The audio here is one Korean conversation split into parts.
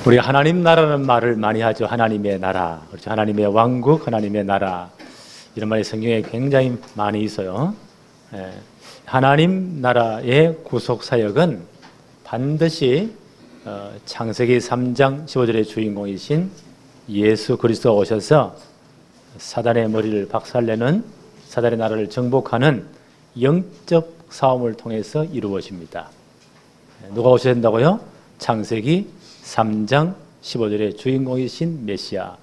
우리 하나님 나라는 말을 많이 하죠. 하나님의 나라, 그렇죠. 하나님의 왕국, 하나님의 나라, 이런 말이 성경에 굉장히 많이 있어요. 하나님 나라의 구속 사역은 반드시 창세기 3장 15절의 주인공이신 예수 그리스도가 오셔서 사단의 머리를 박살내는, 사단의 나라를 정복하는 영적 싸움을 통해서 이루어집니다. 누가 오셔야 된다고요? 창세기 3장 15절의 주인공이신 메시아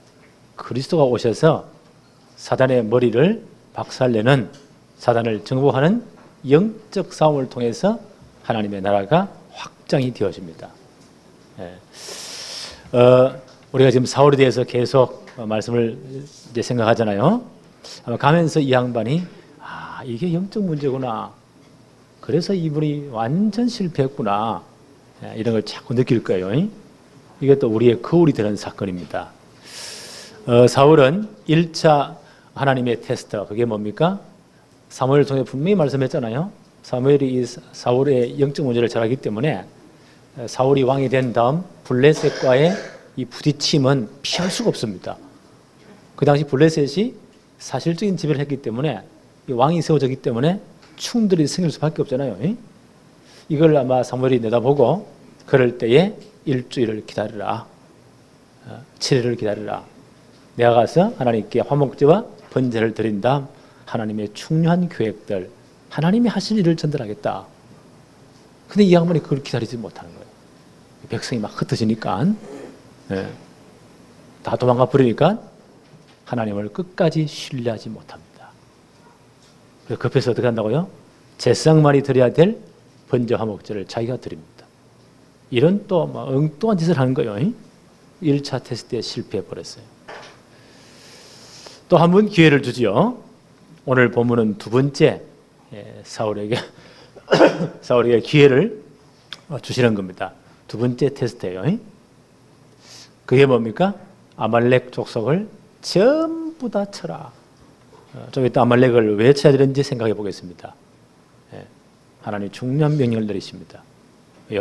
그리스도가 오셔서 사단의 머리를 박살내는, 사단을 정복하는 영적 싸움을 통해서 하나님의 나라가 확장이 되어집니다. 우리가 지금 사울에 대해서 계속 말씀을 이제 생각하잖아요. 아마 가면서 이 양반이 이게 영적 문제구나, 그래서 이분이 완전 실패했구나, 이런 걸 자꾸 느낄 거예요. 이게 또 우리의 거울이 되는 사건입니다. 사울은 1차 하나님의 테스트, 그게 뭡니까? 사무엘을 통해 분명히 말씀했잖아요. 사무엘이 이 사울의 영적 문제를 잘 알기 때문에 사울이 왕이 된 다음 블레셋과의 이 부딪힘은 피할 수가 없습니다. 그 당시 블레셋이 사실적인 지배를 했기 때문에, 이 왕이 세워졌기 때문에 충돌이 생길 수밖에 없잖아요. 이걸 아마 사무엘이 내다보고 그럴 때에 일주일을 기다리라, 7일을 기다리라, 내가 가서 하나님께 화목제와 번제를 드린 다음 하나님의 중요한 계획들, 하나님이 하실 일을 전달하겠다. 근데 이 양반이 그걸 기다리지 못하는 거예요. 백성이 막 흩어지니까, 다 도망가 버리니까 하나님을 끝까지 신뢰하지 못합니다. 그래서 급해서 어떻게 한다고요? 제사장만이 드려야 될 번제 화목제를 자기가 드립니다. 이런 또 엉뚱한 짓을 하는 거예요. 1차 테스트에 실패해버렸어요. 또 한 번 기회를 주지요. 오늘 본문은 두 번째 사울에게 기회를 주시는 겁니다. 두 번째 테스트예요. 그게 뭡니까? 아말렉 족속을 전부 다 쳐라. 좀 이따 아말렉을 왜 쳐야 되는지 생각해 보겠습니다. 하나님 중요한 명령을 내리십니다.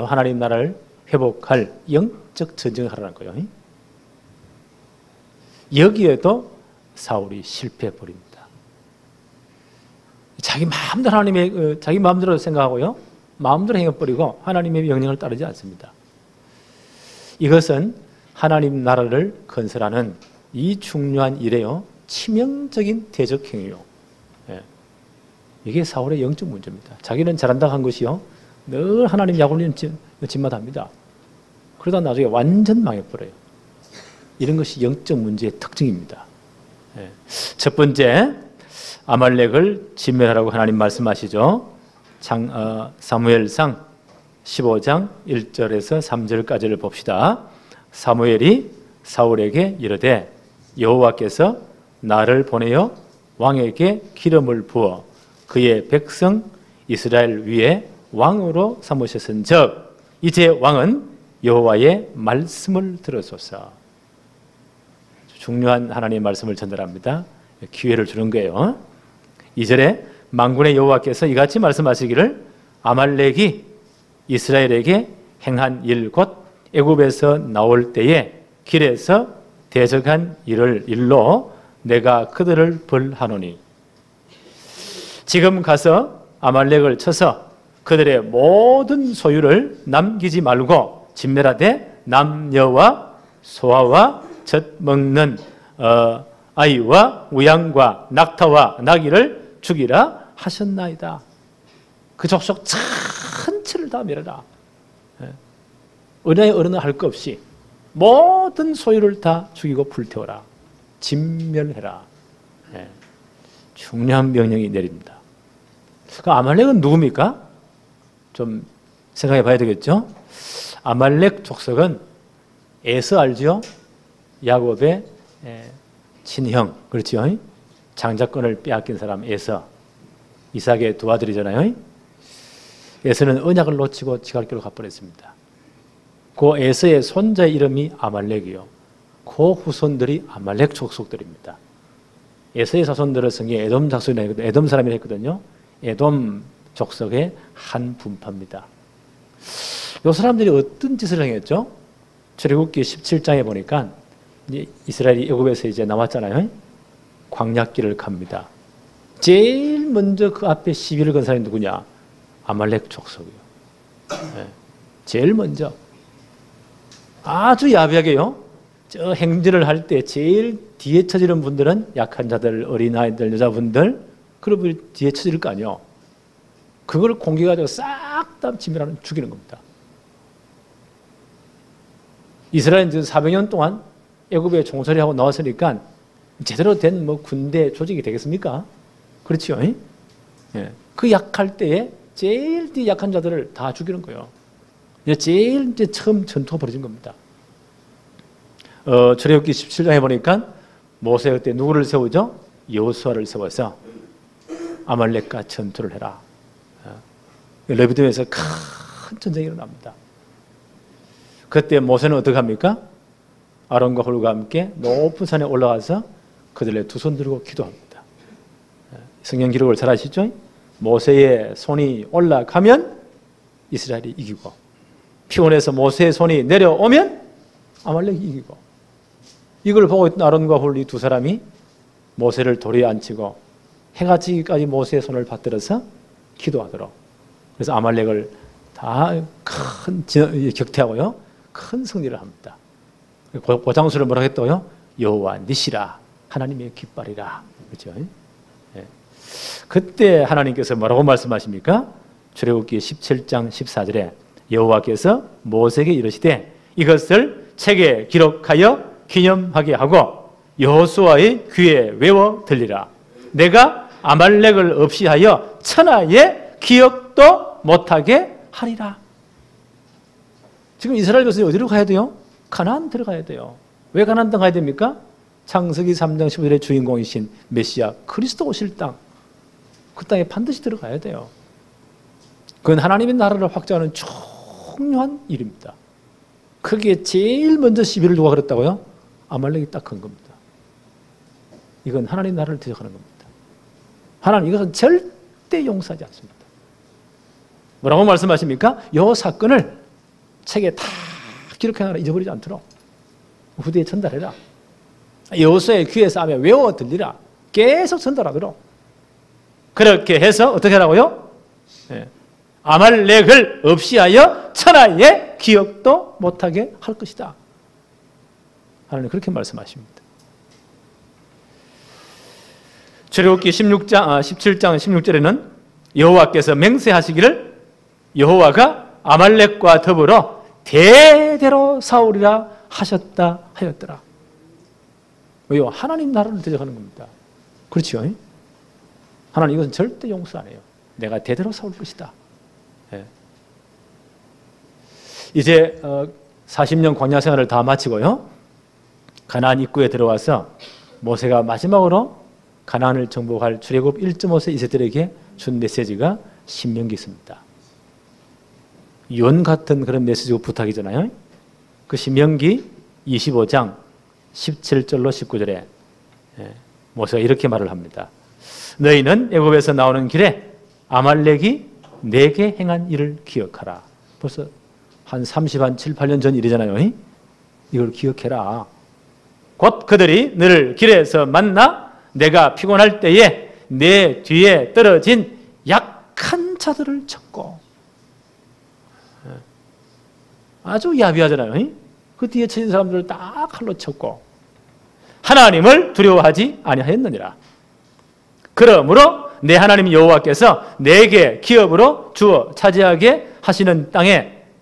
하나님 나라를 회복할 영적 전쟁을 하라는 거예요. 여기에도 사울이 실패해 버립니다. 자기 마음대로 생각하고요, 마음대로 행해버리고 하나님의 명령을 따르지 않습니다. 이것은 하나님 나라를 건설하는 이 중요한 일에요, 치명적인 대적 행위요. 이게 사울의 영적 문제입니다. 자기는 잘한다고 한 것이요, 늘 하나님 약 올리는 짓마다 합니다. 그러다 나중에 완전 망해버려요. 이런 것이 영적 문제의 특징입니다. 첫 번째, 아말렉을 진멸하라고 하나님 말씀하시죠. 사무엘상 15장 1절에서 3절까지를 봅시다. 사무엘이 사울에게 이르되 여호와께서 나를 보내어 왕에게 기름을 부어 그의 백성 이스라엘 위에 왕으로 삼으셨은즉 이제 왕은 여호와의 말씀을 들으소서. 중요한 하나님의 말씀을 전달합니다. 기회를 주는 거예요. 2절에 만군의 여호와께서 이같이 말씀하시기를 아말렉이 이스라엘에게 행한 일 곧 애굽에서 나올 때에 길에서 대적한 일로 내가 그들을 벌하노니 지금 가서 아말렉을 쳐서 그들의 모든 소유를 남기지 말고 진멸하되 남녀와 소아와 젖 먹는 아이와 우양과 낙타와 나귀를 죽이라 하셨나이다. 그 족속 전체를 다 멸하라. 어느 할 것 없이 모든 소유를 다 죽이고 불태워라. 진멸해라. 중요한 명령이 내립니다. 그 아말렉은 누굽니까? 좀 생각해 봐야 되겠죠? 아말렉 족속은 에서 알죠? 야곱의 친형, 그렇죠? 장자권을 빼앗긴 사람 에서, 이삭의 두 아들이잖아요. 에서는 언약을 놓치고 지갈길로 가버렸습니다. 그 에서의 손자의 이름이 아말렉이요, 그 후손들이 아말렉 족속들입니다. 에서의 자손들은 성경에 에돔 자손이라고 에돔 사람이라 했거든요. 에돔 족속의 한 분파입니다. 이 사람들이 어떤 짓을 행했죠? 출애굽기 17장에 보니까 이제 이스라엘이 애굽에서 이제 나왔잖아요. 광야길을 갑니다. 제일 먼저 그 앞에 시비를 건 사람이 누구냐? 아말렉 족속이요. 네. 제일 먼저 아주 야비하게요. 저 행진을 할 때 제일 뒤에 처지는 분들은 약한 자들, 어린아이들, 여자분들, 그러면 뒤에 처질 거 아니에요. 그걸 공격해가지고 싹 다 진멸하는 죽이는 겁니다. 이스라엘은 400년 동안 애굽에 종살이하고 나왔으니까 제대로 된 뭐 군대 조직이 되겠습니까? 그렇죠? 예. 그 약할 때에 제일 뒤 약한 자들을 다 죽이는 거예요. 제일 이제 처음 전투가 벌어진 겁니다. 출애굽기 17장에 보니까 모세가 그때 누구를 세우죠? 여호수아를 세워서 아말렉과 전투를 해라. 레비딤에서 큰 전쟁이 일어납니다. 그때 모세는 어떻게 합니까? 아론과 홀과 함께 높은 산에 올라가서 그들의 두 손 들고 기도합니다. 성경 기록을 잘 아시죠? 모세의 손이 올라가면 이스라엘이 이기고, 피곤해서 모세의 손이 내려오면 아말렉이 이기고, 이걸 보고 있던 아론과 홀 이 두 사람이 모세를 도리에 앉히고 해가 지기까지 모세의 손을 받들어서 기도하도록, 그래서 아말렉을 다 큰 격퇴하고요, 큰 승리를 합니다. 고장수를 뭐라고 했더요? 여호와 니시라, 하나님의 깃발이라. 그렇죠? 네. 그때 하나님께서 뭐라고 말씀하십니까? 출애굽기 17장 14절에 여호와께서 모세에게 이르시되 이것을 책에 기록하여 기념하게 하고 여호수아의 귀에 외워 들리라. 내가 아말렉을 없이 하여 천하의 기억도 못하게 하리라. 지금 이스라엘 백성이 어디로 가야 돼요? 가나안 들어가야 돼요. 왜 가나안 땅 가야 됩니까? 창세기 3장 15절의 주인공이신 메시아 그리스도 오실 땅, 그 땅에 반드시 들어가야 돼요. 그건 하나님의 나라를 확장하는 중요한 일입니다. 그게 제일 먼저 시비를 누가 걸었다고요? 아말렉이 딱 건 겁니다. 이건 하나님 나라를 대적하는 겁니다. 하나님 이것은 절대 용서하지 않습니다. 뭐라고 말씀하십니까? 이 사건을 책에 다 기록해놔라, 잊어버리지 않도록 후대에 전달해라. 여호수아의 귀에서 하며 외워 들리라. 계속 전달하도록. 그렇게 해서 어떻게 하라고요? 네. 아말렉을 없이 하여 천하의 기억도 못하게 할 것이다. 하나님 그렇게 말씀하십니다. 출애굽기 17장 16절에는 여호와께서 맹세하시기를 여호와가 아말렉과 더불어 대대로 싸우리라 하셨다 하였더라. 왜요? 하나님 나라를 대적하는 겁니다. 그렇죠? 하나님 이것은 절대 용서 안 해요. 내가 대대로 싸울 것이다. 네. 이제 40년 광야 생활을 다 마치고요, 가나안 입구에 들어와서 모세가 마지막으로 가나안을 정복할 출애굽 1.5세 이세들에게 준 메시지가 신명기 있습니다. 유언 같은 그런 메시지고 부탁이잖아요. 그 신명기 25장 17절로 19절에 모세가 이렇게 말을 합니다. 너희는 애굽에서 나오는 길에 아말렉이 내게 행한 일을 기억하라. 벌써 한 7, 8년 전 일이잖아요. 이걸 기억해라. 곧 그들이 너를 길에서 만나 내가 피곤할 때에 내 뒤에 떨어진 약한 자들을 쳤고, 아주 야비하잖아요. 그 뒤에 쳐진 사람들을 다 칼로 쳤고 하나님을 두려워하지 아니하였느니라. 그러므로 내 하나님 여호와께서 내게 기업으로 주어 차지하게 하시는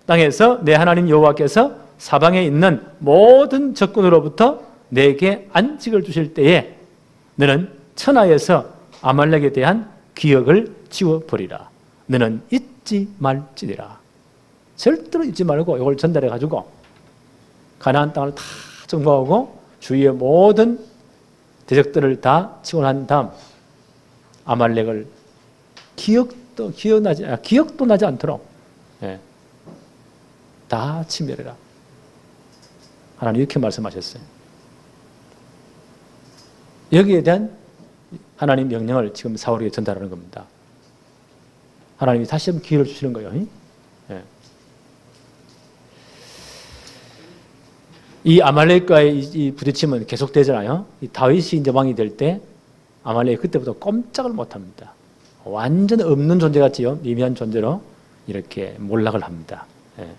땅에서 내 하나님 여호와께서 사방에 있는 모든 적군으로부터 내게 안식을 주실 때에 너는 천하에서 아말렉에 대한 기억을 지워버리라. 너는 잊지 말지니라. 절대로 잊지 말고 이걸 전달해가지고 가나안 땅을 다 정복하고 주위의 모든 대적들을 다 치고 난 다음 아말렉을 기억도 나지 않도록 다 침멸해라. 하나님 이렇게 말씀하셨어요. 여기에 대한 하나님 명령을 지금 사울에게 전달하는 겁니다. 하나님이 다시 한번 기회를 주시는 거예요. 이 아말렉과의 이 부딪힘은 계속되잖아요. 이 다윗이 이제 왕이 될 때 아말렉이 그때부터 꼼짝을 못합니다. 완전 없는 존재 같지요. 미미한 존재로 이렇게 몰락을 합니다. 예.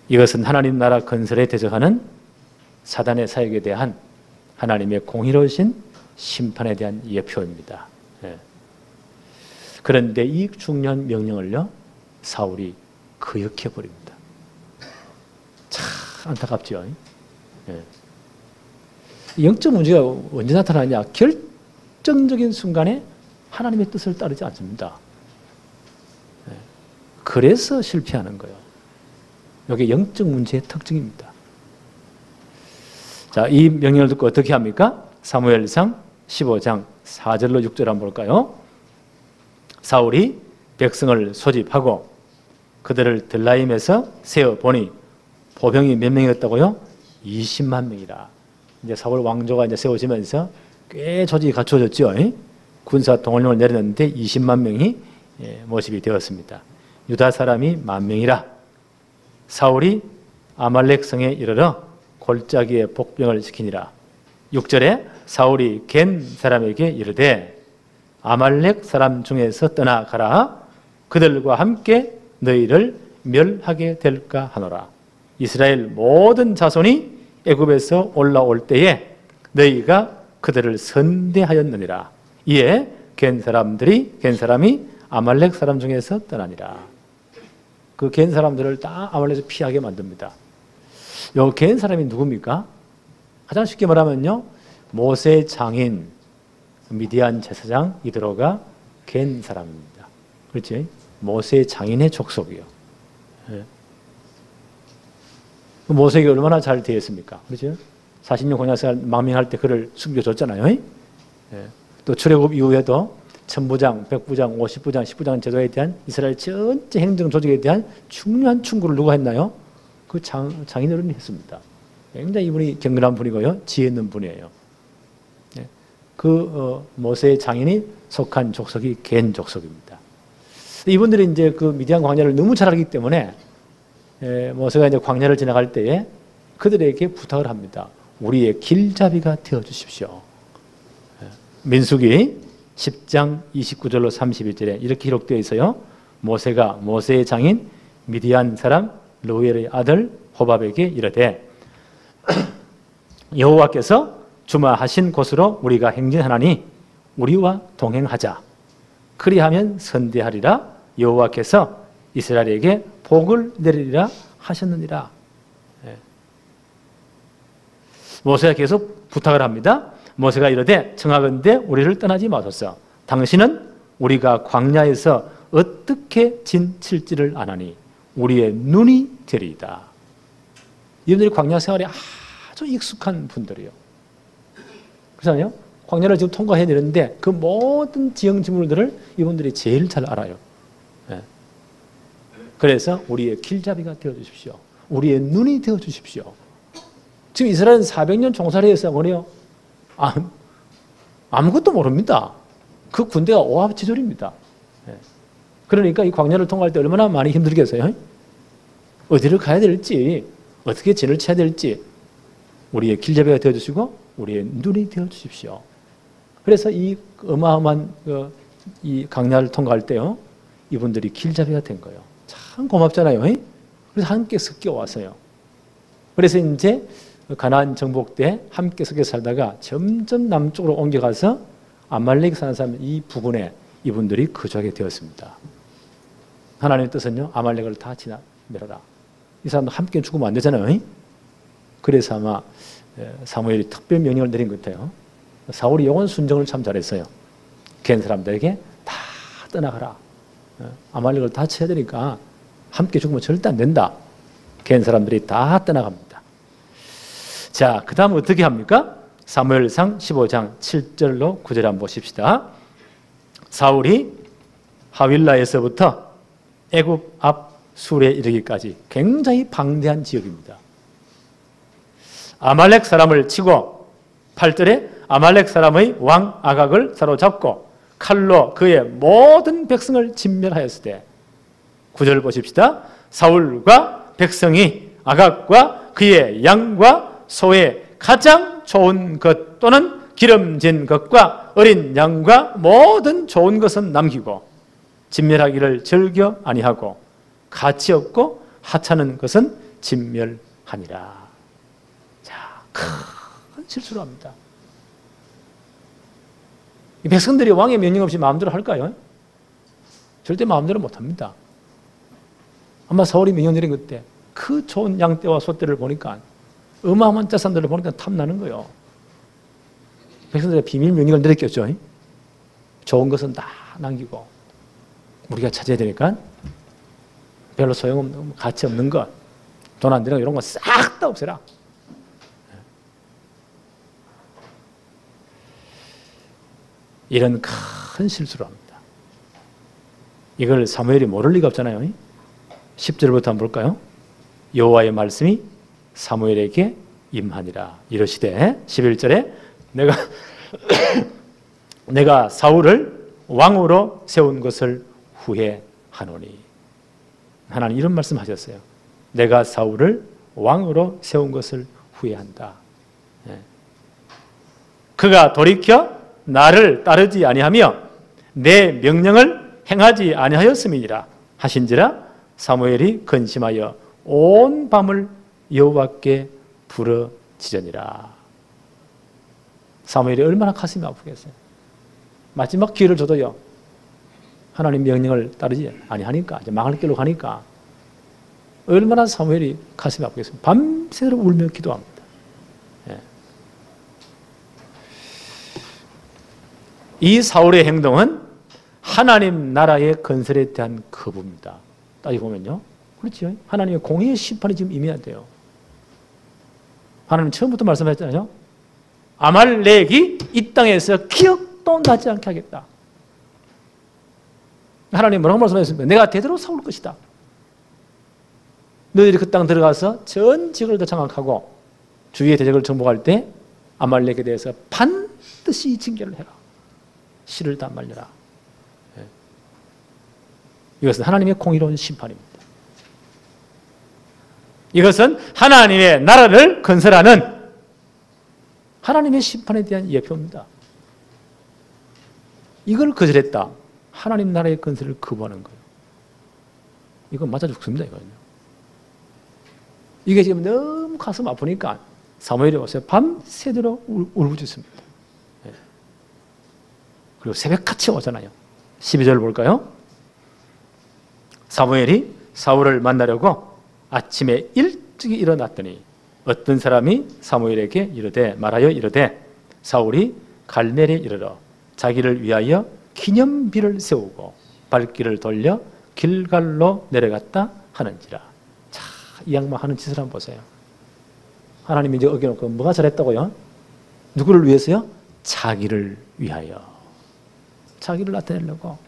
이것은 하나님 나라 건설에 대적하는 사단의 사역에 대한 하나님의 공의로우신 심판에 대한 예표입니다. 예. 그런데 이 중요한 명령을요, 사울이 거역해버립니다. 참 안타깝죠. 예. 영적 문제가 언제 나타나냐? 결정적인 순간에 하나님의 뜻을 따르지 않습니다. 예. 그래서 실패하는 거예요. 이게 영적 문제의 특징입니다. 자, 이 명령을 듣고 어떻게 합니까? 사무엘상 15장 4절로 6절 한번 볼까요? 사울이 백성을 소집하고 그들을 들라임에서 세어보니 보병이 몇 명이었다고요? 20만 명이라. 이제 사울 왕조가 이제 세워지면서 꽤 조직이 갖춰졌죠. 군사 동원령을 내렸는데 20만 명이 모집이 되었습니다. 유다 사람이 10,000명이라. 사울이 아말렉 성에 이르러 골짜기에 복병을 시키니라. 6절에 사울이 겐 사람에게 이르되 아말렉 사람 중에서 떠나가라. 그들과 함께 너희를 멸하게 될까 하노라. 이스라엘 모든 자손이 애굽에서 올라올 때에 너희가 그들을 선대하였느니라. 이에 겐 사람이 아말렉 사람 중에서 떠나니라. 그 겐 사람들을 다 아말렉에서 피하게 만듭니다. 요 겐 사람이 누굽니까? 가장 쉽게 말하면요, 모세 장인 미디안 제사장 이드로가 겐 사람입니다. 그렇지? 모세 장인의 족속이요. 예. 모세에게 얼마나 잘 대했습니까? 그렇죠? 40년 광야생활 망명할 때 그를 숨겨줬잖아요. 예. 또 출애굽 이후에도 천부장, 백부장, 50부장, 10부장 제도에 대한 이스라엘 전체 행정 조직에 대한 중요한 충고를 누가 했나요? 그 장인어른이 했습니다. 굉장히 이분이 경건한 분이고요, 지혜 있는 분이에요. 예. 그 모세의 장인이 속한 족속이 겐 족속입니다. 이분들이 이제 그 미디안 광야를 너무 잘 알기 때문에 모세가 이제 광야를 지나갈 때에 그들에게 부탁을 합니다. 우리의 길잡이가 되어 주십시오. 민수기 10장 29절로 31절에 이렇게 기록되어 있어요. 모세가 모세의 장인 미디안 사람 르우엘의 아들 호밥에게 이르되 여호와께서 주마하신 곳으로 우리가 행진하나니 우리와 동행하자. 그리하면 선대하리라. 여호와께서 이스라엘에게 복을 내리리라 하셨느니라. 예. 모세가 계속 부탁을 합니다. 모세가 이르되 청하건대 우리를 떠나지 마소서. 당신은 우리가 광야에서 어떻게 진칠지를 아나니 우리의 눈이 되리이다. 이분들이 광야 생활에 아주 익숙한 분들이에요. 그렇잖아요? 광야를 지금 통과해야 되는데 그 모든 지형 지물들을 이분들이 제일 잘 알아요. 예. 그래서 우리의 길잡이가 되어주십시오. 우리의 눈이 되어주십시오. 지금 이스라엘은 400년 종살이에서 뭐래요? 아무것도 모릅니다. 그 군대가 오합지졸입니다. 예. 그러니까 이 광야를 통과할 때 얼마나 많이 힘들겠어요? 어디를 가야 될지, 어떻게 진을 쳐야 될지 우리의 길잡이가 되어주시고 우리의 눈이 되어주십시오. 그래서 이 어마어마한 이 광야를 통과할 때요, 이분들이 길잡이가 된 거예요. 참 고맙잖아요. 그래서 함께 섞여 왔어요. 그래서 이제 가나안 정복 때 함께 섞여 살다가 점점 남쪽으로 옮겨가서 아말렉 사는 사람 이 부근에 이분들이 거주하게 되었습니다. 하나님의 뜻은요, 아말렉을 다 멸하라. 이 사람도 함께 죽으면 안 되잖아요. 그래서 아마 사무엘이 특별 명령을 내린 것 같아요. 사울이 영원 순종을 참 잘했어요. 겐 사람들에게 다 떠나가라. 아말렉을 다 쳐야 되니까 함께 죽으면 절대 안 된다. 겐 사람들이 다 떠나갑니다. 자, 그 다음 어떻게 합니까? 사무엘상 15장 7절로 9절 한번 보십시다. 사울이 하윌라에서부터 애굽 앞 술에 이르기까지 굉장히 방대한 지역입니다. 아말렉 사람을 치고 8절에 아말렉 사람의 왕 아각을 사로잡고 칼로 그의 모든 백성을 진멸하였을 때 9절 보십시다. 사울과 백성이 아각과 그의 양과 소의 가장 좋은 것 또는 기름진 것과 어린 양과 모든 좋은 것은 남기고 진멸하기를 즐겨 아니하고 가치 없고 하찮은 것은 진멸하니라. 자, 큰 실수를 합니다. 이 백성들이 왕의 명령 없이 마음대로 할까요? 절대 마음대로 못합니다. 아마 사울이 명령 내린 그때 그 좋은 양떼와 소떼를 보니까 어마어마한 자산들을 보니까 탐나는 거예요. 백성들의 비밀 명령을 내렸겠죠. 좋은 것은 다 남기고 우리가 찾아야 되니까 별로 소용없는 가치 없는 것, 돈 안 되는 거 이런 거 싹 다 없애라. 이런 큰 실수를 합니다. 이걸 사무엘이 모를 리가 없잖아요. 10절부터 한번 볼까요? 여호와의 말씀이 사무엘에게 임하니라. 이러시되 11절에 내가 사울을 왕으로 세운 것을 후회하노니. 하나님 이런 말씀하셨어요. 내가 사울을 왕으로 세운 것을 후회한다. 그가 돌이켜 나를 따르지 아니하며 내 명령을 행하지 아니하였음이니라 하신지라. 사무엘이 근심하여 온 밤을 여호와께 부르짖으니라. 사무엘이 얼마나 가슴이 아프겠어요. 마지막 기회를 줘도요 하나님 명령을 따르지 아니하니까 이제 망할 길로 가니까 얼마나 사무엘이 가슴이 아프겠습니까? 밤새도록 울며 기도합니다. 이 사울의 행동은 하나님 나라의 건설에 대한 거부입니다. 따지고 보면요. 그렇죠. 하나님의 공의의 심판이 지금 임해야 돼요. 하나님 처음부터 말씀하셨잖아요. 아말렉이 이 땅에서 기억도 나지 않게 하겠다. 하나님 뭐라고 말씀하셨습니까? 내가 대대로 세울 것이다. 너희들이 그 땅 들어가서 전 지역을 다 장악하고 주위의 대적을 정복할 때 아말렉에 대해서 반드시 징계를 해라. 씨를 다 말려라. 이것은 하나님의 공의로운 심판입니다. 이것은 하나님의 나라를 건설하는 하나님의 심판에 대한 예표입니다. 이걸 거절했다. 하나님 나라의 건설을 거부하는 거예요. 이건 맞아 죽습니다. 이거는요. 이게 지금 너무 가슴 아프니까 사무엘이 와서 밤새도록 울부짖습니다. 그리고 새벽같이 오잖아요. 12절 볼까요? 사무엘이 사울을 만나려고 아침에 일찍 일어났더니 어떤 사람이 사무엘에게 말하여 이르되 사울이 갈멜에 이르러 자기를 위하여 기념비를 세우고 발길을 돌려 길갈로 내려갔다 하는지라. 자, 이 양반 하는 짓을 한번 보세요. 하나님이 이제 어겨놓고 뭐가 잘했다고요? 누구를 위해서요? 자기를 위하여. 자기를 나타내려고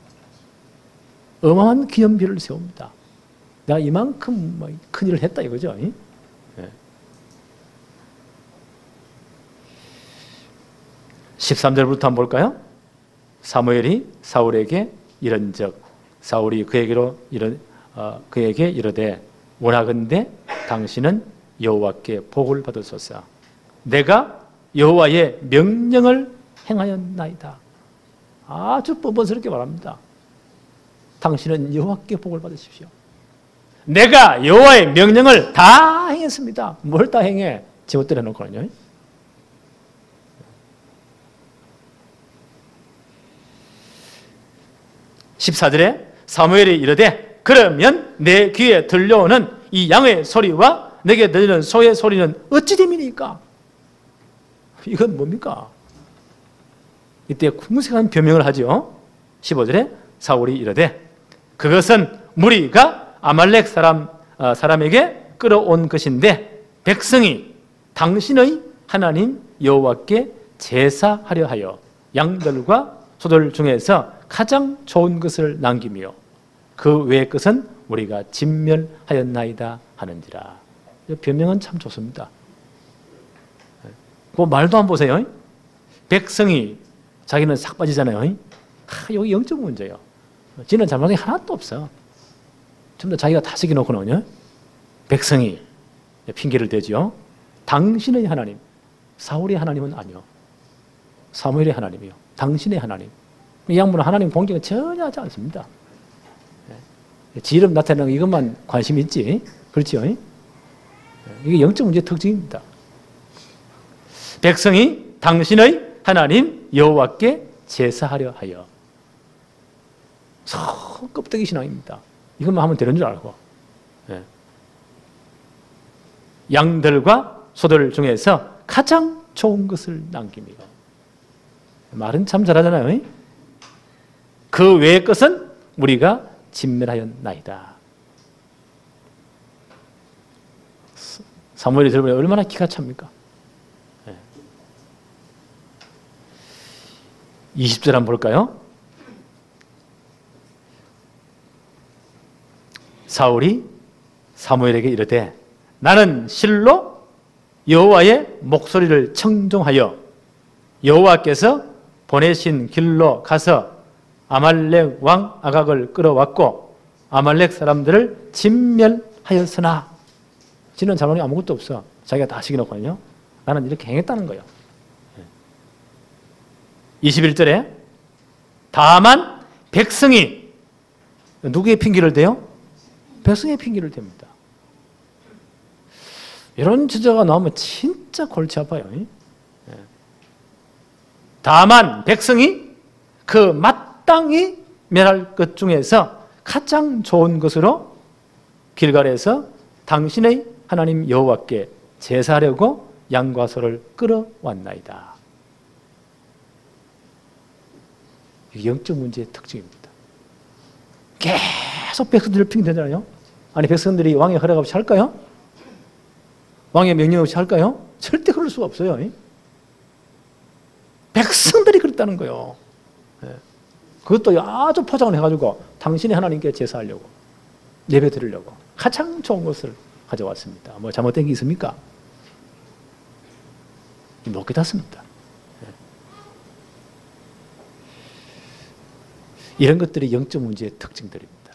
어마어마한 기념비를 세웁니다. 내가 이만큼 큰 일을 했다 이거죠. 네. 13절부터 한번 볼까요? 사무엘이 사울에게 이른즉 사울이 그에게 이르되 원하건대 당신은 여호와께 복을 받으소서. 내가 여호와의 명령을 행하였나이다. 아주 뻔뻔스럽게 말합니다. 당신은 여호와께 복을 받으십시오. 내가 여호와의 명령을 다 행했습니다. 뭘 다 행해? 제멋대로 해놓고는요. 14절에 사무엘이 이르되 그러면 내 귀에 들려오는 이 양의 소리와 내게 들리는 소의 소리는 어찌 됨이니까? 이건 뭡니까? 이때 궁색한 변명을 하죠. 15절에 사울이 이르되 그것은 무리가 아말렉 사람에게 끌어온 것인데 백성이 당신의 하나님 여호와께 제사하려 하여 양들과 소들 중에서 가장 좋은 것을 남기며 그 외의 것은 우리가 진멸하였나이다 하는지라. 변명은 참 좋습니다. 그 말도 안 보세요. 백성이 자기는 싹 빠지잖아요. 여기 영적 문제예요. 지는 잘못한 게 하나도 없어. 전부 다 자기가 다스려 놓고는요. 백성이 핑계를 대죠. 당신의 하나님, 사울의 하나님은 아니요. 사무엘의 하나님이요. 당신의 하나님. 이 양반은 하나님 공경을 전혀 하지 않습니다. 지 이름 나타내는 이것만 관심 있지. 그렇죠? 이게 영적 문제의 특징입니다. 백성이 당신의 하나님 여호와께 제사하려 하여. 껍데기 신앙입니다. 이것만 하면 되는 줄 알고. 양들과 소들 중에서 가장 좋은 것을 남기며. 말은 참 잘하잖아요. 그 외의 것은 우리가 진멸하였나이다. 사무엘이 들어보니 얼마나 기가 찹니까? 20절 한번 볼까요? 사울이 사무엘에게 이르되 나는 실로 여호와의 목소리를 청종하여 여호와께서 보내신 길로 가서 아말렉 왕 아각을 끌어왔고 아말렉 사람들을 진멸하였으나 지는 자본이 아무것도 없어. 자기가 다 시켜놓거든요. 나는 이렇게 행했다는 거예요. 21절에 다만 백성이 누구의 핑계를 대요? 백성의 핑계를 댑니다. 이런 주제가 나오면 진짜 골치 아파요. 다만 백성이 그 마땅히 멸할 것 중에서 가장 좋은 것으로 길갈에서 당신의 하나님 여호와께 제사하려고 양과 소를 끌어왔나이다. 이게 영적 문제의 특징입니다. 계속 백성들을 핑계대잖아요. 아니 백성들이 왕의 허락 없이 할까요? 왕의 명령 없이 할까요? 절대 그럴 수가 없어요. 백성들이 그랬다는 거예요. 그것도 아주 포장을 해가지고 당신이 하나님께 제사하려고 예배 드리려고 가장 좋은 것을 가져왔습니다. 뭐 잘못된 게 있습니까? 못 깨닫습니다. 이런 것들이 영적 문제의 특징들입니다.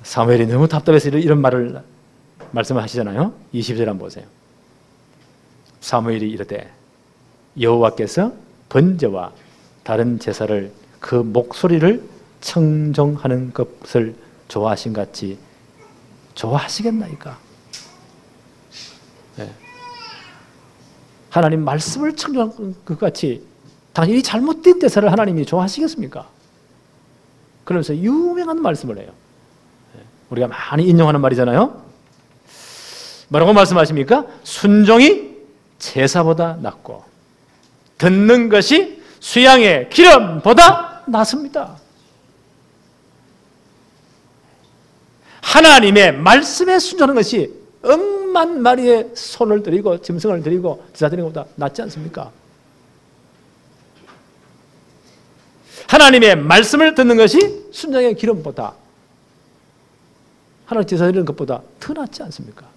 사무엘이 너무 답답해서 이런 말씀을 하시잖아요. 20절 한번 보세요. 사무엘이 이르되 여호와께서 번제와 다른 제사를 그 목소리를 청종하는 것을 좋아하신 같이 좋아하시겠나이까? 하나님 말씀을 청종하는 것 같이 당연히 잘못된 제사를 하나님이 좋아하시겠습니까? 그러면서 유명한 말씀을 해요. 우리가 많이 인용하는 말이잖아요. 뭐라고 말씀하십니까? 순종이 제사보다 낫고 듣는 것이 수양의 기름보다 낫습니다. 하나님의 말씀에 순종하는 것이 억만 마리의 소를 드리고 짐승을 드리고 제사 드리는 것보다 낫지 않습니까? 하나님의 말씀을 듣는 것이 순종의 기름보다 하나님 제사 드리는 것보다 더 낫지 않습니까?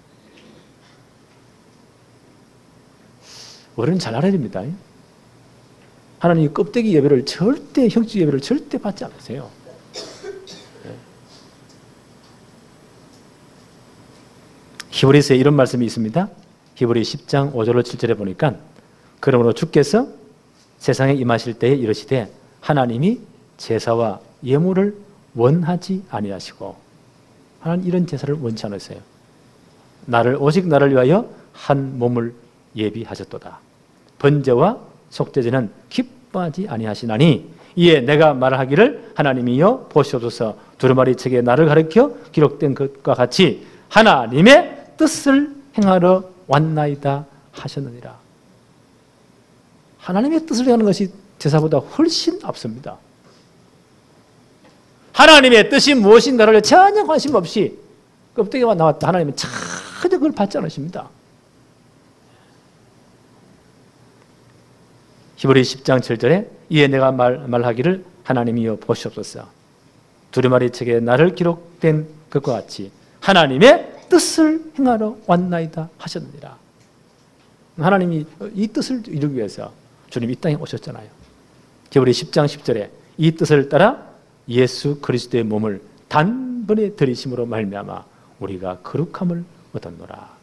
우리는 잘 알아야 됩니다. 하나님 껍데기 예배를 절대 형식 예배를 절대 받지 않으세요. 히브리서에 이런 말씀이 있습니다. 히브리 10장 5절로 7절에 보니까 그러므로 주께서 세상에 임하실 때에 이르시되 하나님이 제사와 예물을 원하지 아니하시고 하나님 이런 제사를 원치 않으세요. 오직 나를 위하여 한 몸을 예비하셨도다. 번제와 속죄제는 기뻐하지 아니하시나니 이에 내가 말하기를 하나님이여 보시옵소서 두루마리 책에 나를 가리켜 기록된 것과 같이 하나님의 뜻을 행하러 왔나이다 하셨느니라. 하나님의 뜻을 행하는 것이 제사보다 훨씬 앞섭니다. 하나님의 뜻이 무엇인가를 전혀 관심 없이 껍데기만 나왔다. 하나님은 전혀 그걸 받지 않으십니다. 히브리 10장 7절에 이에 내가 말하기를 하나님이여 보시옵소서 두루마리 책에 나를 기록된 것과 같이 하나님의 뜻을 행하러 왔나이다 하셨느니라. 하나님이 이 뜻을 이루기 위해서 주님 이 땅에 오셨잖아요. 히브리 10장 10절에 이 뜻을 따라 예수 그리스도의 몸을 단번에 들이심으로 말미암아 우리가 거룩함을 얻었노라.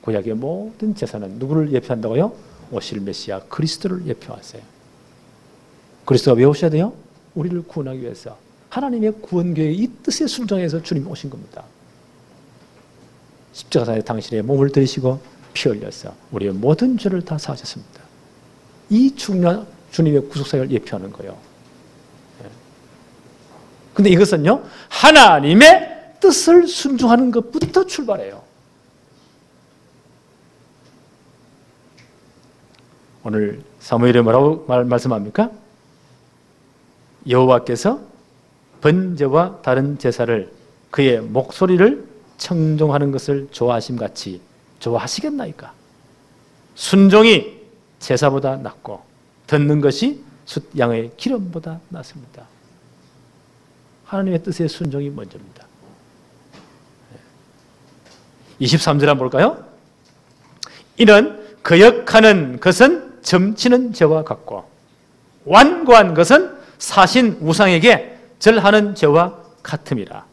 구약의 모든 제사는 누구를 예표한다고요? 오실 메시아 그리스도를 예표하세요. 그리스도가 왜 오셔야 돼요? 우리를 구원하기 위해서. 하나님의 구원계획의 이 뜻에 순종해서 주님이 오신 겁니다. 십자가상에 당신의 몸을 들이시고 피 흘려서 우리의 모든 죄를 다 사하셨습니다. 이 중요한 주님의 구속사역을 예표하는 거예요. 근데 이것은요, 하나님의 뜻을 순종하는 것부터 출발해요. 오늘 사무엘이 뭐라고 말씀합니까? 여호와께서 번제와 다른 제사를 그의 목소리를 청종하는 것을 좋아하심같이 좋아하시겠나이까? 순종이 제사보다 낫고 듣는 것이 숫양의 기름보다 낫습니다. 하나님의 뜻의 순종이 먼저입니다. 23절 한번 볼까요? 이는 거역하는 것은 점치는 죄와 같고 완고한 것은 사신 우상에게 절하는 죄와 같음이라.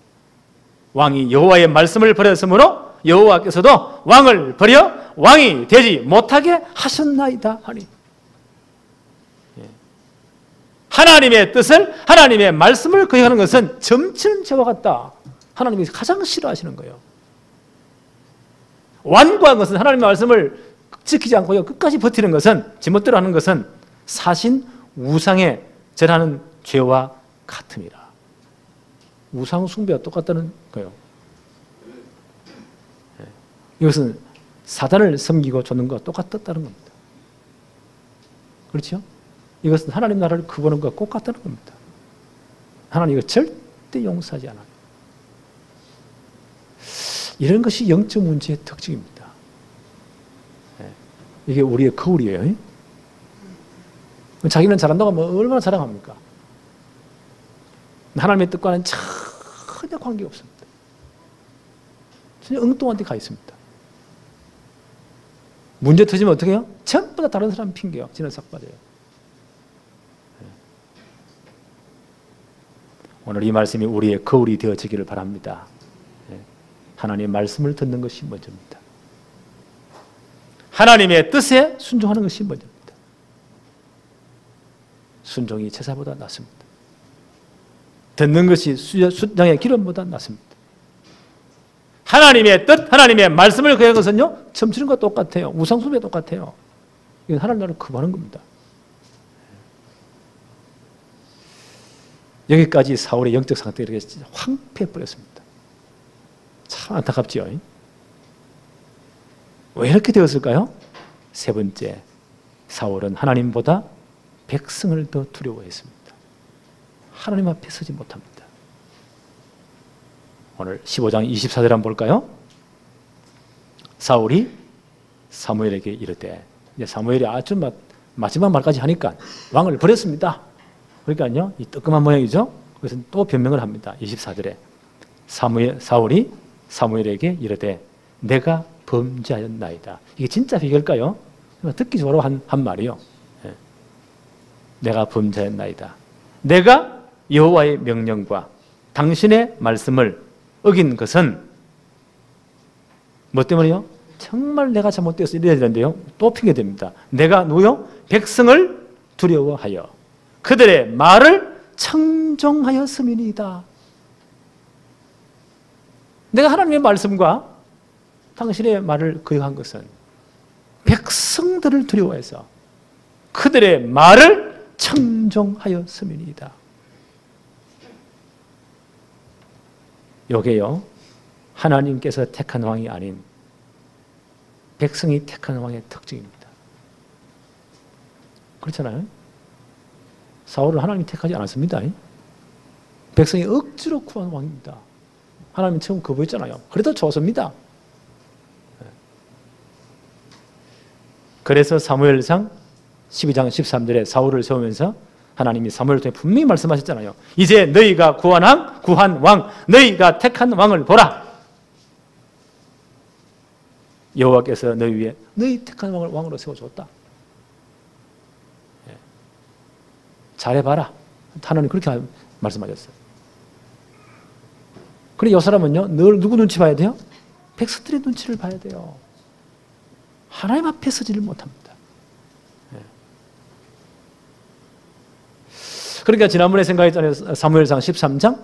왕이 여호와의 말씀을 버렸으므로 여호와께서도 왕을 버려 왕이 되지 못하게 하셨나이다 하니. 하나님의 뜻을, 하나님의 말씀을 거역하는 것은 점치는 죄와 같다. 하나님이 가장 싫어하시는 거예요. 완고한 것은 하나님의 말씀을 지키지 않고 끝까지 버티는 것은, 지멋대로 하는 것은 사신 우상에 절하는 죄와 같음이라. 우상 숭배와 똑같다는 거예요. 이것은 사단을 섬기고 쫓는 것과 똑같다는 겁니다. 그렇죠? 이것은 하나님 나라를 거부하는 것과 똑같다는 겁니다. 하나님 이거 절대 용서하지 않아요. 이런 것이 영적 문제의 특징입니다. 이게 우리의 거울이에요. 자기는 잘한다고 하면 얼마나 자랑합니까? 하나님의 뜻과는 전혀 관계가 없습니다. 전혀 엉뚱한 데 가 있습니다. 문제 터지면 어떻게 해요? 전부 다 다른 사람 핑계요. 지는 싹 빠져요. 오늘 이 말씀이 우리의 거울이 되어지기를 바랍니다. 하나님의 말씀을 듣는 것이 먼저입니다. 하나님의 뜻에 순종하는 것이 먼저입니다. 순종이 제사보다 낫습니다. 듣는 것이 숫양의 기름보다 낫습니다. 하나님의 뜻, 하나님의 말씀을 거역하는 것은요, 점치는 것과 똑같아요. 우상숭배와 똑같아요. 이건 하나님 나라를 거부하는 겁니다. 여기까지 사울의 영적 상태가 이렇게 황폐해버렸습니다. 참 안타깝지요. 왜 이렇게 되었을까요? 세 번째, 사울은 하나님보다 백성을 더 두려워했습니다. 하나님 앞에 서지 못합니다. 오늘 15장 24절 한번 볼까요? 사울이 사무엘에게 이르되, 이제 사무엘이 아주 마지막 말까지 하니까 왕을 버렸습니다. 그러니까요, 이 뜨끔한 모양이죠? 그래서 또 변명을 합니다. 24절에 사울이 사무엘에게 이르되 내가 범죄하였나이다. 이게 진짜 비결일까요? 듣기 좋으라고 한 말이요. 내가 범죄하였나이다. 내가 여호와의 명령과 당신의 말씀을 어긴 것은 뭐 때문에요? 정말 내가 잘못되어서 이래야 되는데요. 또 핑계됩니다. 내가 누구요? 백성을 두려워하여 그들의 말을 청종하였음이니이다. 내가 하나님의 말씀과 당신의 말을 거역한 것은 백성들을 두려워해서 그들의 말을 청종하였음이니이다. 요게요, 하나님께서 택한 왕이 아닌 백성이 택한 왕의 특징입니다. 그렇잖아요? 사울은 하나님이 택하지 않았습니다. 백성이 억지로 구한 왕입니다. 하나님이 처음 거부했잖아요. 그래도 좋습니다. 그래서 사무엘상 12장 13절에 사울을 세우면서 하나님이 사무엘을 통해 분명히 말씀하셨잖아요. 이제 너희가 구한 왕, 너희가 택한 왕을 보라. 여호와께서 너희 위에 너희 택한 왕을 왕으로 세워줬다. 잘해봐라. 하나님 그렇게 말씀하셨어요. 그래 이 사람은요 늘 누구 눈치 봐야 돼요? 백성들의 눈치를 봐야 돼요. 하나님 앞에 서지를 못합니다. 그러니까 지난번에 생각했잖아요. 사무엘상 13장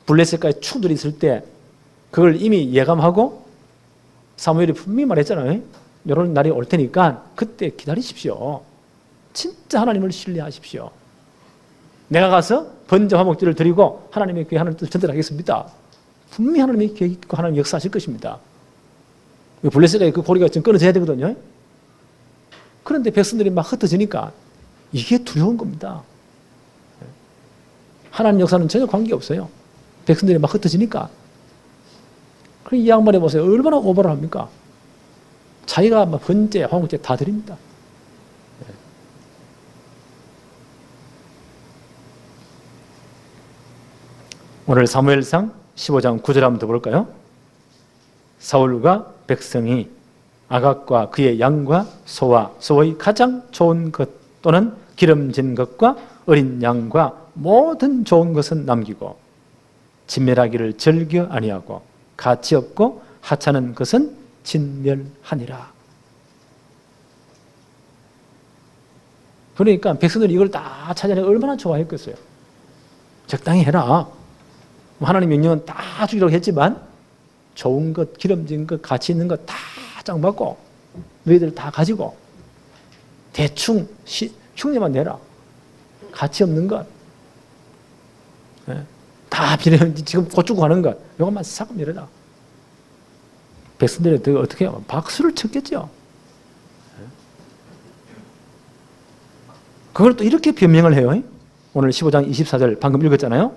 블레셋과의 충돌이 있을 때 그걸 이미 예감하고 사무엘이 분명히 말했잖아요. 이런 날이 올 테니까 그때 기다리십시오. 진짜 하나님을 신뢰하십시오. 내가 가서 번제 화목제를 드리고 하나님의 귀에 하나님의 뜻을 전달하겠습니다. 분명히 하나님의 계획 있고 하나님 역사하실 것입니다. 블레셋의 그 고리가 지금 끊어져야 되거든요. 그런데 백성들이 막 흩어지니까 이게 두려운 겁니다. 하나님 역사는 전혀 관계없어요. 백성들이 막 흩어지니까. 이 양반에 보세요. 얼마나 오버를 합니까? 자기가 막 번제, 화목제 다 드립니다. 오늘 사무엘상 15장 9절 한번 더 볼까요? 사울과 백성이 아각과 그의 양과 소와 소의 가장 좋은 것 또는 기름진 것과 어린 양과 모든 좋은 것은 남기고 진멸하기를 즐겨 아니하고 가치 없고 하찮은 것은 진멸하니라. 그러니까 백성들이 이걸 다 찾아내고 얼마나 좋아했겠어요. 적당히 해라. 하나님 명령은 다 주기로 했지만 좋은 것, 기름진 것, 가치 있는 것 다 짱받고 너희들 다 가지고 대충 흉내만 내라. 가치 없는 것 다 지금 고추고 가는 것 이것만 싹 내려라. 백성들이 어떻게 해요? 박수를 쳤겠죠. 그걸 또 이렇게 변명을 해요. 오늘 15장 24절 방금 읽었잖아요.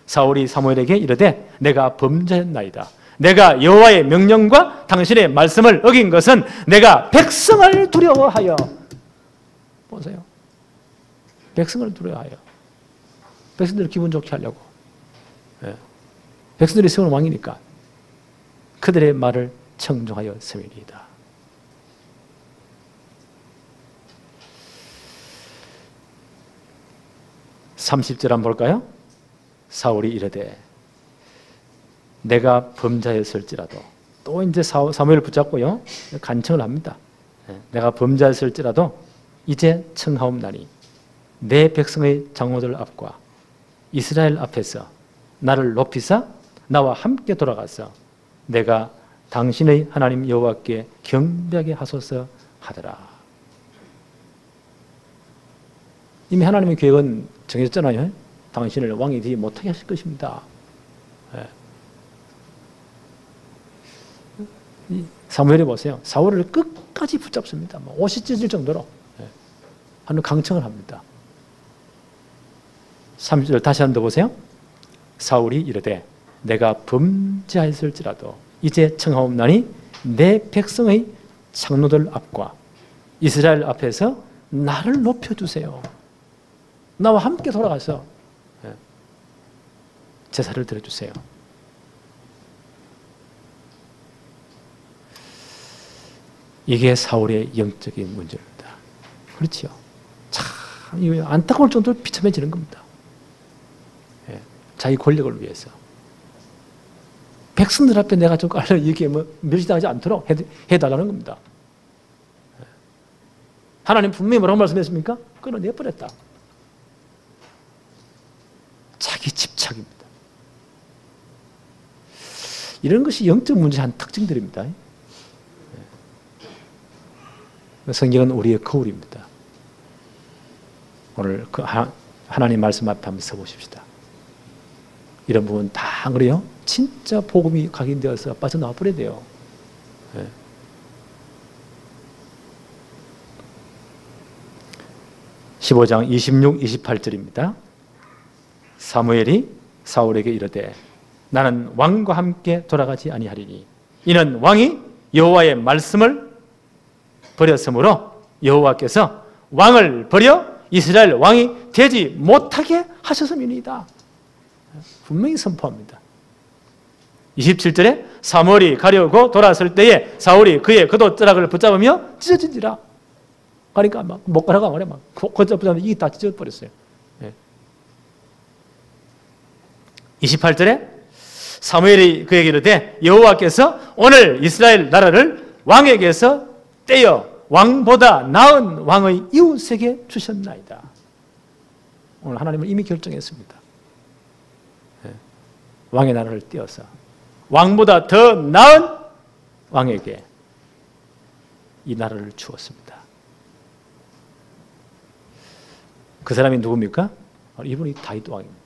사울이 사무엘에게 이르되 내가 범죄했나이다. 내가 여호와의 명령과 당신의 말씀을 어긴 것은 내가 백성을 두려워하여. 보세요. 백성을 두려워하여. 백성들을 기분 좋게 하려고. 백성들이 세운 왕이니까 그들의 말을 청종하여 섬이리이다. (30절) 한번 볼까요? 사울이 이르되 내가 범자였을지라도 또 이제 사무엘을 붙잡고요 간청을 합니다. 내가 범자였을지라도 이제 청하옵나니 내 백성의 장로들 앞과 이스라엘 앞에서 나를 높이사 나와 함께 돌아가서 내가 당신의 하나님 여호와께 경배하게 하소서 하더라. 이미 하나님의 계획은 정해졌잖아요. 당신을 왕이 되지 못하게 하실 것입니다. 사무엘이 보세요. 사울을 끝까지 붙잡습니다. 옷이 찢을 정도로 하는 강청을 합니다. 30절 다시 한 번 더 보세요. 사울이 이르되 내가 범죄하였을지라도 이제 청하옵나니 내 백성의 장로들 앞과 이스라엘 앞에서 나를 높여주세요. 나와 함께 돌아가서 제사를 드려주세요. 이게 사울의 영적인 문제입니다. 그렇죠? 참 안타까울 정도로 비참해지는 겁니다. 자기 권력을 위해서. 백성들 앞에 내가 좀 깔려 이렇게 멸시당하지 않도록 해달라는 겁니다. 하나님 분명히 뭐라고 말씀했습니까? 끊어내버렸다. 자기 집착입니다. 이런 것이 영적 문제의 한 특징들입니다. 성경은 우리의 거울입니다. 오늘 그 하나님 말씀 앞에 한번 서보십시다. 이런 부분 다 그래요. 진짜 복음이 각인되어서 빠져나와 버려야 돼요. 15장 26, 28절입니다. 사무엘이 사울에게 이르되 나는 왕과 함께 돌아가지 아니하리니 이는 왕이 여호와의 말씀을 버렸으므로 여호와께서 왕을 버려 이스라엘 왕이 되지 못하게 하셨음이니이다. 분명히 선포합니다. 27절에 사무엘이 가려고 돌아설 때에 사울이 그의 겉옷자락을 붙잡으며 찢어진지라. 그러니까 막 못 가라가 말이야. 막 겉옷 붙잡으면 이게 다 찢어버렸어요. 28절에 사무엘이 그에게 이르되 여호와께서 오늘 이스라엘 나라를 왕에게서 떼어 왕보다 나은 왕의 이웃에게 주셨나이다. 오늘 하나님은 이미 결정했습니다. 왕의 나라를 떼어서 왕보다 더 나은 왕에게 이 나라를 주었습니다. 그 사람이 누굽니까? 이분이 다윗 왕입니다.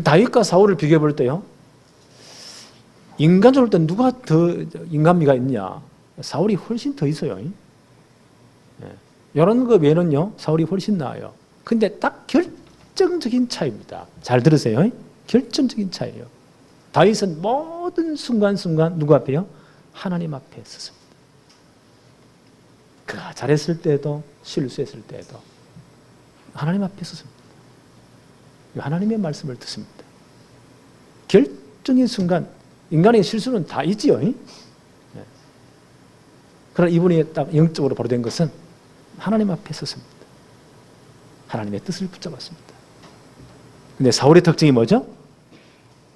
다윗과 사울을 비교해 볼 때요, 인간적으로 볼 때 누가 더 인간미가 있냐? 사울이 훨씬 더 있어요. 이런 거 외에는요, 사울이 훨씬 나아요. 근데 딱 결정적인 차이입니다. 잘 들으세요. 결정적인 차이예요. 다윗은 모든 순간순간 누구 앞에요? 하나님 앞에 섰습니다. 그가 잘했을 때도 실수했을 때도 하나님 앞에 섰습니다. 하나님의 말씀을 듣습니다. 결정의 순간, 인간의 실수는 다 있지요. 그러나 이분이 딱 영적으로 바로 된 것은 하나님 앞에 섰습니다. 하나님의 뜻을 붙잡았습니다. 근데 사울의 특징이 뭐죠?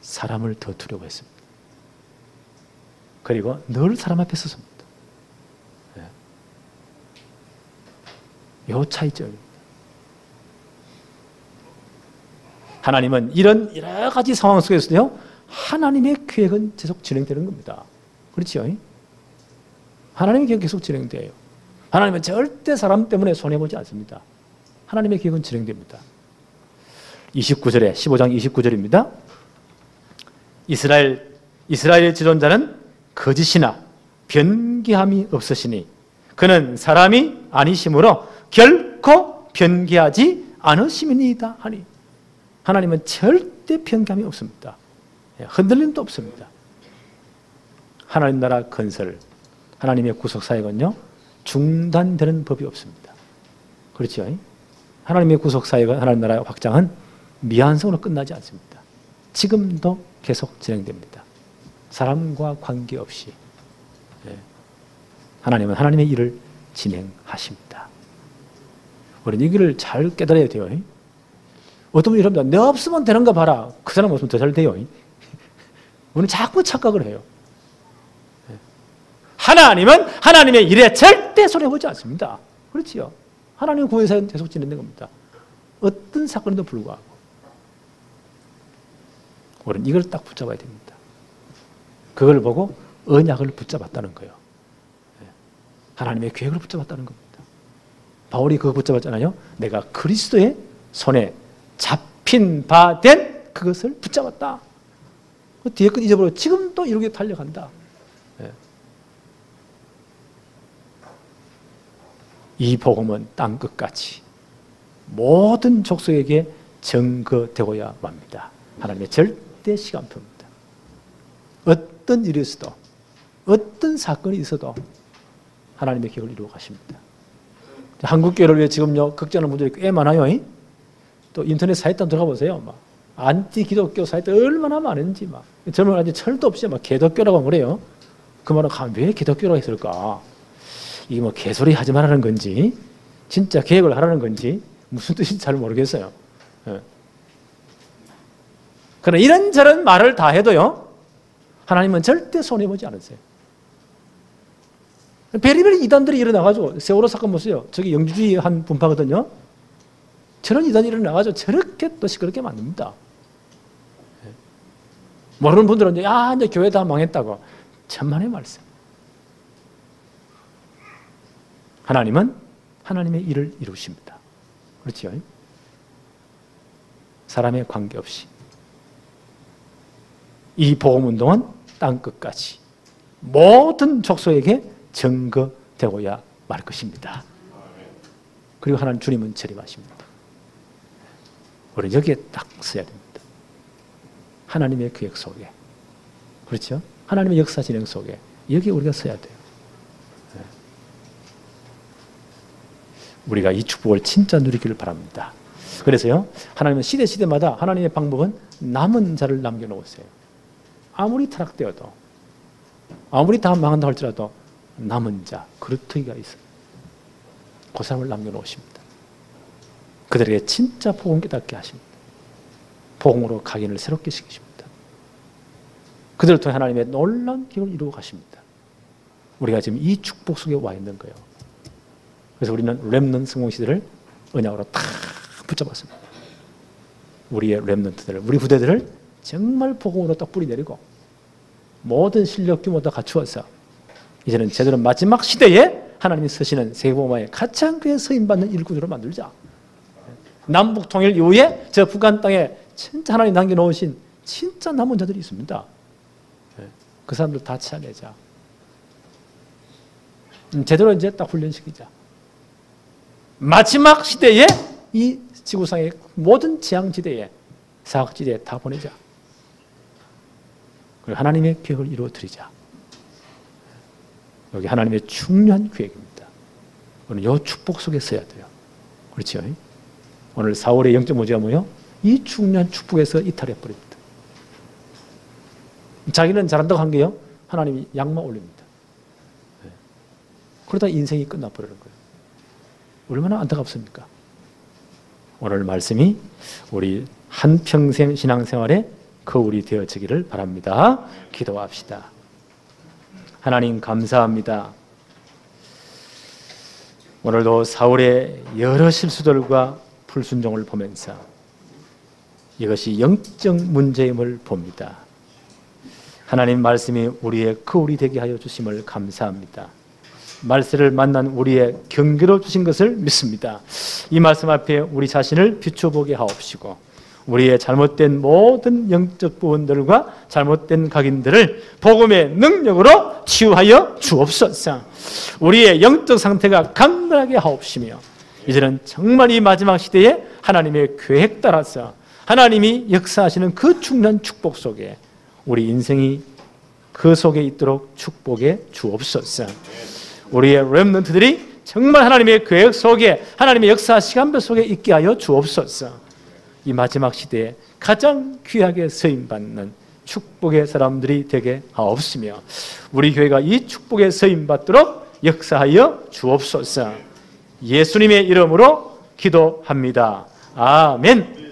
사람을 더 두려워했습니다. 그리고 늘 사람 앞에 섰습니다. 요 차이죠. 하나님은 이런 여러 가지 상황 속에서도요, 하나님의 계획은 계속 진행되는 겁니다. 그렇죠? 하나님의 계획은 계속 진행돼요. 하나님은 절대 사람 때문에 손해보지 않습니다. 하나님의 계획은 진행됩니다. 29절에 15장 29절입니다. 이스라엘의 지존자는 거짓이나 변개함이 없으시니 그는 사람이 아니심으로 결코 변개하지 않으심이니이다 하니, 하나님은 절대 변개함이 없습니다. 흔들림도 없습니다. 하나님 나라 건설, 하나님의 구속사역은요, 중단되는 법이 없습니다. 그렇죠? 하나님의 구속사역은, 하나님 나라의 확장은 미완성으로 끝나지 않습니다. 지금도 계속 진행됩니다. 사람과 관계없이 하나님은 하나님의 일을 진행하십니다. 우리는 이 길을 잘 깨달아야 돼요. 어떤 분이 이럽니다. 내 없으면 되는 거 봐라. 그 사람 없으면 더 잘 돼요. 우리는 자꾸 착각을 해요. 하나님은 하나님의 일에 절대 손해보지 않습니다. 그렇지요. 하나님의 구원사역은 계속 진행된 겁니다. 어떤 사건에도 불구하고. 우리는 이걸 딱 붙잡아야 됩니다. 그걸 보고 언약을 붙잡았다는 거예요. 하나님의 계획을 붙잡았다는 겁니다. 바울이 그거 붙잡았잖아요. 내가 그리스도의 손에 잡힌 바 된 그것을 붙잡았다. 그 뒤에 건 잊어버리고 지금도 이렇게 달려간다. 이 복음은 땅끝까지 모든 족속에게 증거되고야 맙니다. 하나님의 절대 시간표입니다. 어떤 일이 있어도, 어떤 사건이 있어도 하나님의 계획을 이루어 가십니다. 한국교회를 위해 지금요, 걱정하는 분들이 꽤 많아요. 또 인터넷 사이트 한번 들어가 보세요. 막 안티 기독교 사이트 얼마나 많은지, 막 젊은 아주 철도 없이 막 개독교라고 그래요. 그 말은 왜 개독교라고 했을까? 이게 뭐 개소리 하지 말라는 건지, 진짜 계획을 하라는 건지, 무슨 뜻인지 잘 모르겠어요. 그러나 이런저런 말을 다 해도요, 하나님은 절대 손해보지 않으세요. 별의별 이단들이 일어나가지고, 세월호 사건 보세요. 저기 영주주의 한 분파거든요. 저런 이단이 일어나가지고 저렇게 또 시끄럽게 만듭니다. 모르는 분들은 이제 교회 다 망했다고. 천만의 말씀. 하나님은 하나님의 일을 이루십니다. 그렇죠? 사람에 관계없이. 이 복음운동은 땅끝까지 모든 족속에게 증거되고야 말 것입니다. 그리고 하나님 주님은 재림하십니다. 우리는 여기에 딱 서야 됩니다. 하나님의 계획 속에. 그렇죠? 하나님의 역사 진행 속에. 여기에 우리가 서야 돼요. 우리가 이 축복을 진짜 누리기를 바랍니다. 그래서요, 하나님은 시대마다 하나님의 방법은 남은 자를 남겨놓으세요. 아무리 타락되어도, 아무리 다 망한다 할지라도 남은 자, 그루터기가 있어요. 그 사람을 남겨놓으십니다. 그들에게 진짜 복음 깨닫게 하십니다. 복음으로 각인을 새롭게 시키십니다. 그들을 통해 하나님의 놀라운 기록을 이루어 가십니다. 우리가 지금 이 축복 속에 와 있는 거예요. 그래서 우리는 렘넌트 성공시대를 언약으로 다 붙잡았습니다. 우리의 렘넌트들을, 우리 부대들을 정말 복음으로 딱 뿌리 내리고 모든 실력 규모 다 갖추어서 이제는 제대로 마지막 시대에 하나님이 서시는 세계복음화의 가장 그 서임받는 일꾼으로 만들자. 남북 통일 이후에 저 북한 땅에 진짜 하나님 남겨놓으신 진짜 남은 자들이 있습니다. 그 사람들 다 찾아내자. 제대로 이제 딱 훈련시키자. 마지막 시대에 이 지구상의 모든 재앙지대에 사각지대에 다 보내자. 그리고 하나님의 계획을 이루어드리자. 여기 하나님의 중요한 계획입니다. 우리는 이 축복 속에 서야 돼요. 그렇죠? 오늘 4월의 영적 문제가 뭐예요? 이 중요한 축복에서 이탈해버립니다. 자기는 잘한다고 한 게요, 하나님이 양만 올립니다. 그러다 인생이 끝나버리는 거예요. 얼마나 안타깝습니까? 오늘 말씀이 우리 한평생 신앙생활의 거울이 되어지기를 바랍니다. 기도합시다. 하나님 감사합니다. 오늘도 사울의 여러 실수들과 불순종을 보면서 이것이 영적 문제임을 봅니다. 하나님 말씀이 우리의 거울이 되게 하여 주심을 감사합니다. 말씀을 만난 우리의 경계로 주신 것을 믿습니다. 이 말씀 앞에 우리 자신을 비춰보게 하옵시고 우리의 잘못된 모든 영적 부분들과 잘못된 각인들을 복음의 능력으로 치유하여 주옵소서. 우리의 영적 상태가 강건하게 하옵시며 이제는 정말 이 마지막 시대에 하나님의 계획 따라서 하나님이 역사하시는 그 중요한 축복 속에 우리 인생이 그 속에 있도록 축복해 주옵소서. 우리의 렘넌트들이 정말 하나님의 계획 속에 하나님의 역사 시간표 속에 있게 하여 주옵소서. 이 마지막 시대에 가장 귀하게 서임받는 축복의 사람들이 되게 하옵시며 우리 교회가 이 축복에 서임받도록 역사하여 주옵소서. 예수님의 이름으로 기도합니다. 아멘.